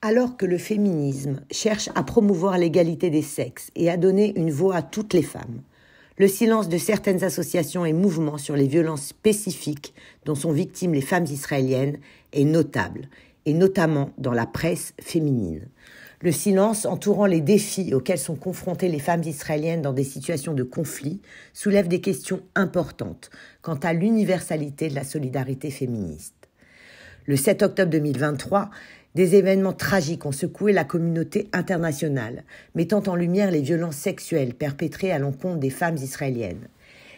Alors que le féminisme cherche à promouvoir l'égalité des sexes et à donner une voix à toutes les femmes, le silence de certaines associations et mouvements sur les violences spécifiques dont sont victimes les femmes israéliennes est notable, et notamment dans la presse féminine. Le silence entourant les défis auxquels sont confrontées les femmes israéliennes dans des situations de conflit soulève des questions importantes quant à l'universalité de la solidarité féministe. Le 7 octobre 2023, des événements tragiques ont secoué la communauté internationale, mettant en lumière les violences sexuelles perpétrées à l'encontre des femmes israéliennes.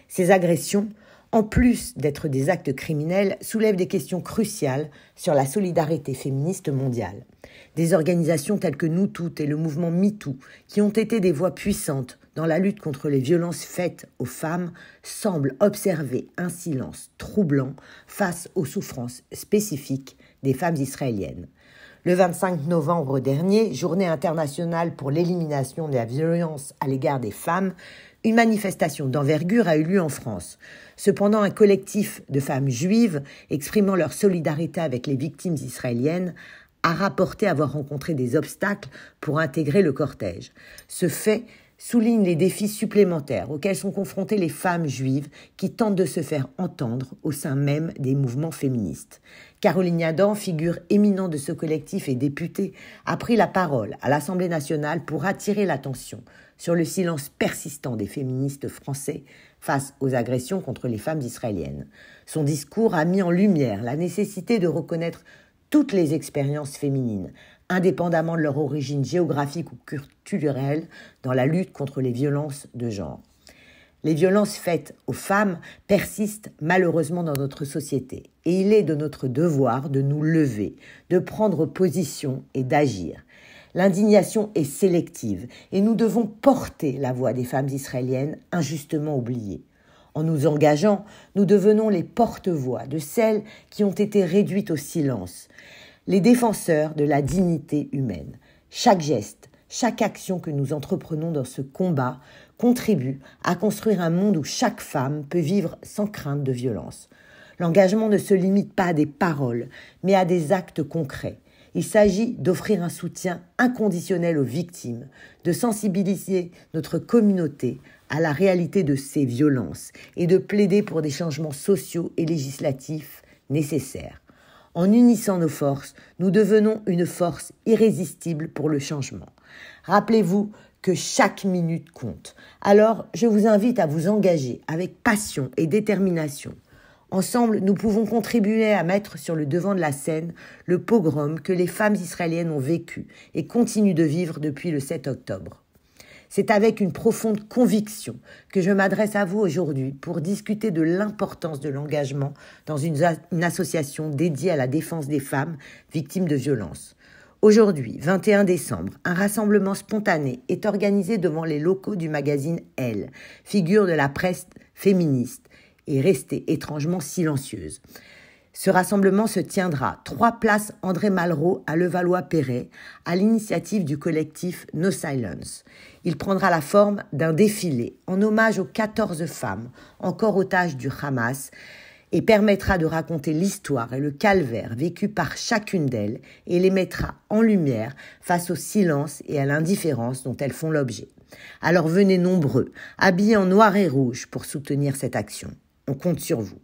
Ces agressions, en plus d'être des actes criminels, soulèvent des questions cruciales sur la solidarité féministe mondiale. Des organisations telles que Nous Toutes et le mouvement MeToo, qui ont été des voix puissantes dans la lutte contre les violences faites aux femmes, semblent observer un silence troublant face aux souffrances spécifiques des femmes israéliennes. Le 25 novembre dernier, journée internationale pour l'élimination de la violence à l'égard des femmes, une manifestation d'envergure a eu lieu en France. Cependant, un collectif de femmes juives exprimant leur solidarité avec les victimes israéliennes a rapporté avoir rencontré des obstacles pour intégrer le cortège. Ce fait souligne les défis supplémentaires auxquels sont confrontées les femmes juives qui tentent de se faire entendre au sein même des mouvements féministes. Caroline Yadan, figure éminente de ce collectif et députée, a pris la parole à l'Assemblée nationale pour attirer l'attention sur le silence persistant des féministes français face aux agressions contre les femmes israéliennes. Son discours a mis en lumière la nécessité de reconnaître toutes les expériences féminines, indépendamment de leur origine géographique ou culturelle, dans la lutte contre les violences de genre. Les violences faites aux femmes persistent malheureusement dans notre société et il est de notre devoir de nous lever, de prendre position et d'agir. L'indignation est sélective et nous devons porter la voix des femmes israéliennes injustement oubliées. En nous engageant, nous devenons les porte-voix de celles qui ont été réduites au silence, les défenseurs de la dignité humaine. Chaque geste, chaque action que nous entreprenons dans ce combat contribue à construire un monde où chaque femme peut vivre sans crainte de violence. L'engagement ne se limite pas à des paroles, mais à des actes concrets. Il s'agit d'offrir un soutien inconditionnel aux victimes, de sensibiliser notre communauté à la réalité de ces violences et de plaider pour des changements sociaux et législatifs nécessaires. En unissant nos forces, nous devenons une force irrésistible pour le changement. Rappelez-vous que chaque minute compte. Alors, je vous invite à vous engager avec passion et détermination. Ensemble, nous pouvons contribuer à mettre sur le devant de la scène le pogrom que les femmes israéliennes ont vécu et continuent de vivre depuis le 7 octobre. C'est avec une profonde conviction que je m'adresse à vous aujourd'hui pour discuter de l'importance de l'engagement dans une association dédiée à la défense des femmes victimes de violences. Aujourd'hui, 21 décembre, un rassemblement spontané est organisé devant les locaux du magazine Elle, figure de la presse féministe, et restée étrangement silencieuse. Ce rassemblement se tiendra 3 places André Malraux à Levallois-Perret, à l'initiative du collectif No Silence. Il prendra la forme d'un défilé en hommage aux 14 femmes encore otages du Hamas et permettra de raconter l'histoire et le calvaire vécu par chacune d'elles et les mettra en lumière face au silence et à l'indifférence dont elles font l'objet. Alors venez nombreux, habillés en noir et rouge pour soutenir cette action. On compte sur vous.